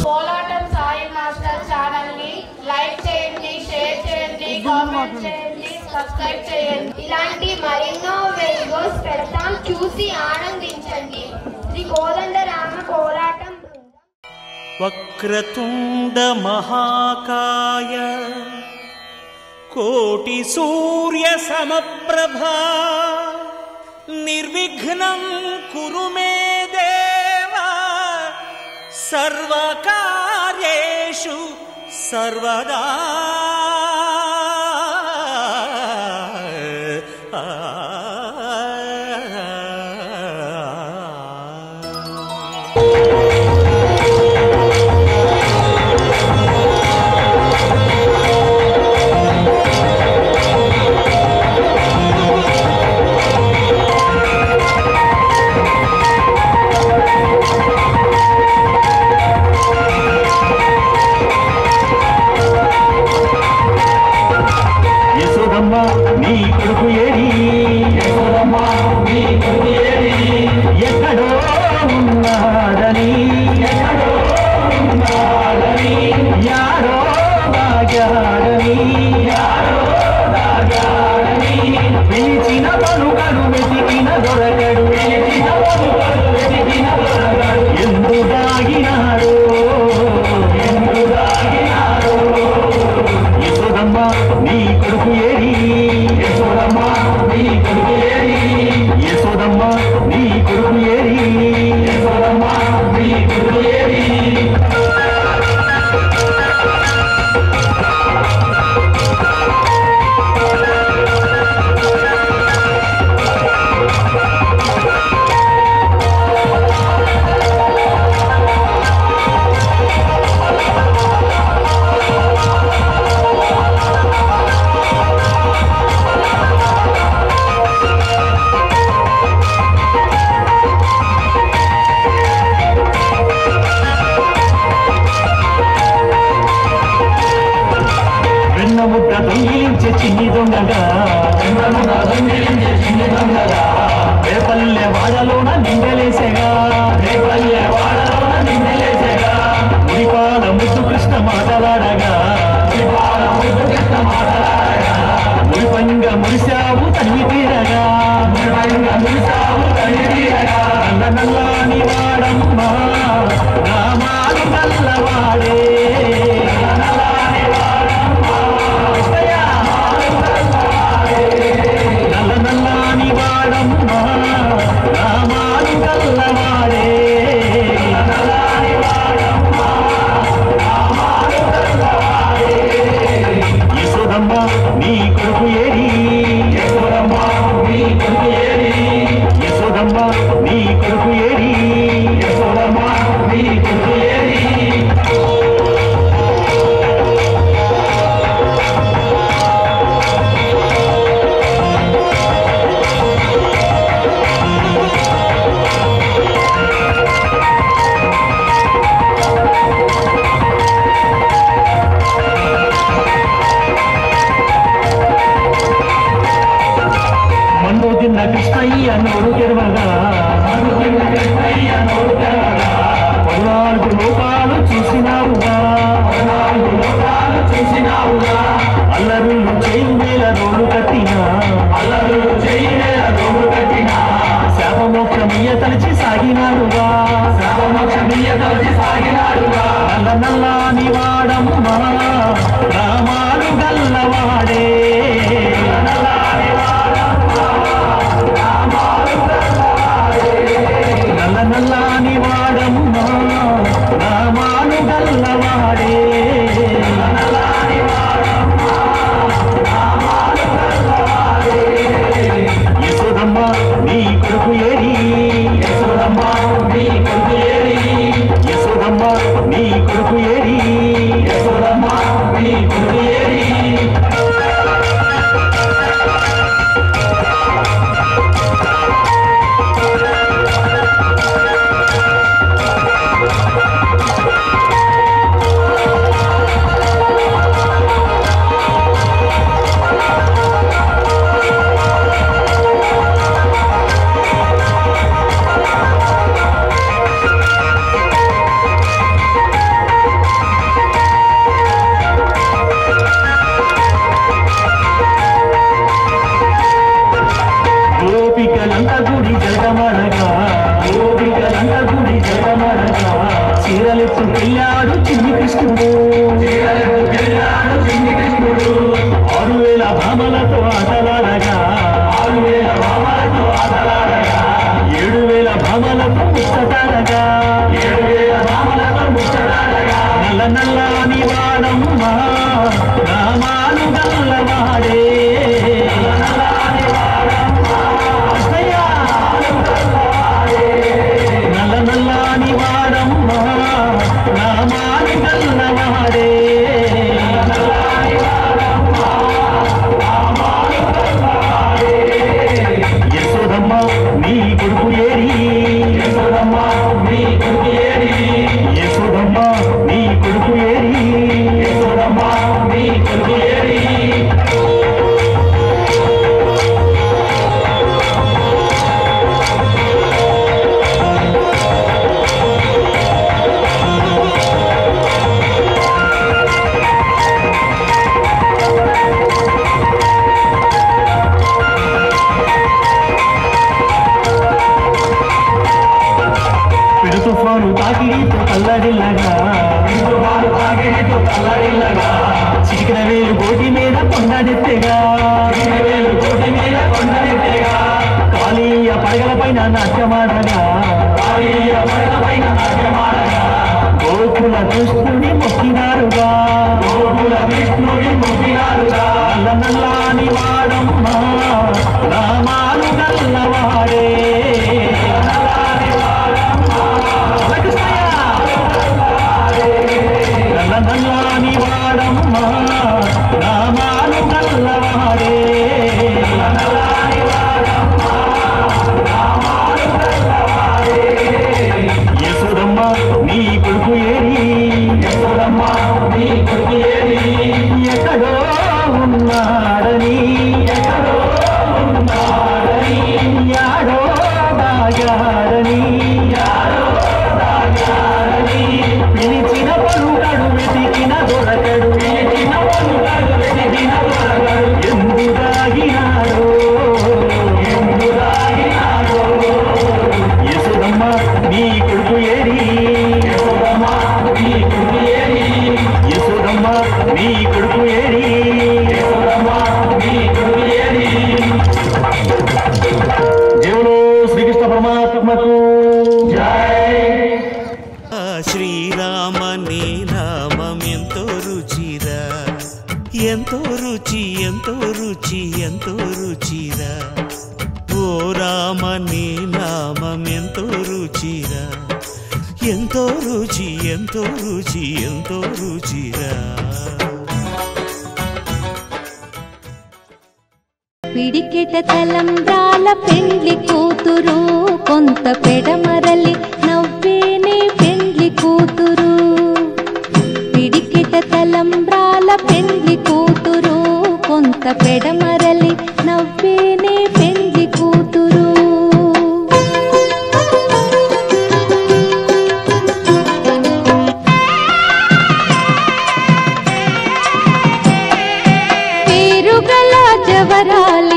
కోలాటం Sai master channel ని like చేయండి, share చేయండి, కామెంట్ చేయండి, సబ్స్క్రైబ్ చేయండి. ఇలాంటి మరెన్నో వీడియోస్ పెడతాం, చూసి ఆనందించండి. శ్రీ కోదండరామ కోలాటం. వక్రతుండ మహాకాయ కోటి సూర్య సమప్రభా నిర్విఘ్నం కురు మే దేవా సర్వకార్యేషు సర్వదా. నీ కొడుకు ఏడి, ఎక్కడో ఉన్నాడని యారో దాగాడని పిలిచిన పలుకడు వెతికిన దొరకడు, ఎందు దాగినాడు యశోదమ్మ నీ కొడుకు ఏడి, యశోదమ్మ నీ కొడుకు ఏడి, యశోదమ్మ నీ కొడుకు ఏడి, యశోదమ్మ నీ కొడుకు ఏడి. ముద్ద దొంగిలించే చిన్ని దొంగగా, రేపల్లె వాడలోన నిందలేసేగా, మురిపాల ముద్దు కృష్ణ మాటలాడగా, మురిపంగా మురిశావు తనివి తీరగా, నల్ల నల్లాని వాడమ్మా రామాలు నల్లవాడే, నల్ల నల్లాని వాడమ్మా రామాలు నల్లవాడే. యశోదమ్మ నీ కొడుకు ఏడి, యశోదమ్మ నీ కొడుకు ఏడి, యశోదమ్మ నీ కొడుకు ఏడి, యశోదమ్మ నీ కొడుకు ఏడి. మన్ను తిన్న కృష్ణయ్య నోరు తెరవగా, 14 లోకాలు చూసినావుగా, అల్లరులు చేయువేల రోడ్డు కట్టినా, శాపమోక్షమయ్య తలచి సాగినాడుగా, నల్ల నల్లాని వాడమ్మా రామాలు గల్లవాడే, నల్ల నల్లాని వాడమ్మా రామాలు గల్లవాడే. యశోదమ్మ నీ కొడుకు ఏడి, యశోదమ్మ నీ కొడుకు ఏడి, యశోదమ్మ నీ కొడుకు ఏడి, యశోదమ్మ నీ కొడుకు ఏడి. వెళ్ళాడు చిన్ని కృష్ణుడు 6000 భామలతో ఆటలాడగా 7000 భామలతో ముచ్చటాడగా నల్ల నల్లని వాడమ్మా రామాను గల్లవాడే నల్ల నల్లని వాడమ్మా రామాను గల్లవాడే యశోదమ్మ నీ కొడుకు ఏరి యశోదమ్మ నీ కొడుకు ఏరి యశోదమ్మ నీ కొడుకు ఏరి యశోదమ్మ నీ కొడుకు ఏరి తుఫాను తాకిడితో కల్లడిల్లగా చిటికిన వేలు గోటి మీద కొండడెత్తెగా కాళీయ పడగల పైన నాట్యమాడగా గోకుల కృష్ణుని మొక్కినారుగా నల్ల నల్లాని వాడమ్మా రామాను గల్లవాడే నల్లని వాడమ్మా రామాను గల్లవాడే యశోదమ్మ నీ కొడుకు ఏరి యశోదమ్మ నీ కొడుకు ఏరి ఎక్కడో ఉన్నాడని యాడో దాగాడని పిలిచిన పలుకడు వెతికిన దొరకడు యశోదమ్మ నీ కొడుకు ఏరి యశోదమ్మ నీ కొడుకు ఏరి యశోదమ్మ నీ కొడుకు ఏరి యశోదమ్మ నీ కొడుకు ఏరి దేవులో శ్రీకృష్ణ పరమాత్మకు జై. శ్రీరామ నీ నామం ఎంతో రుచిరా ఎంతో రుచి ఎంతో రుచి ఎంతో రుచిరా ఓ రామ నీ నామం ఎంతో రుచిరా ఎంతో రుచి ఎంతో రుచి ఎంతో రుచిరా పిడికెట తలంబ్రాల పెండ్లి కూతురు కొంత పెడమరలి నవ్వేనే పెండ్లి కూతురు పిడికెట తలంబ్రాల పెండ్లి కూతురు కొంత పెడమరలి నవ్వేనే పెండ్లి కూతురు పేరుగల జవరాలి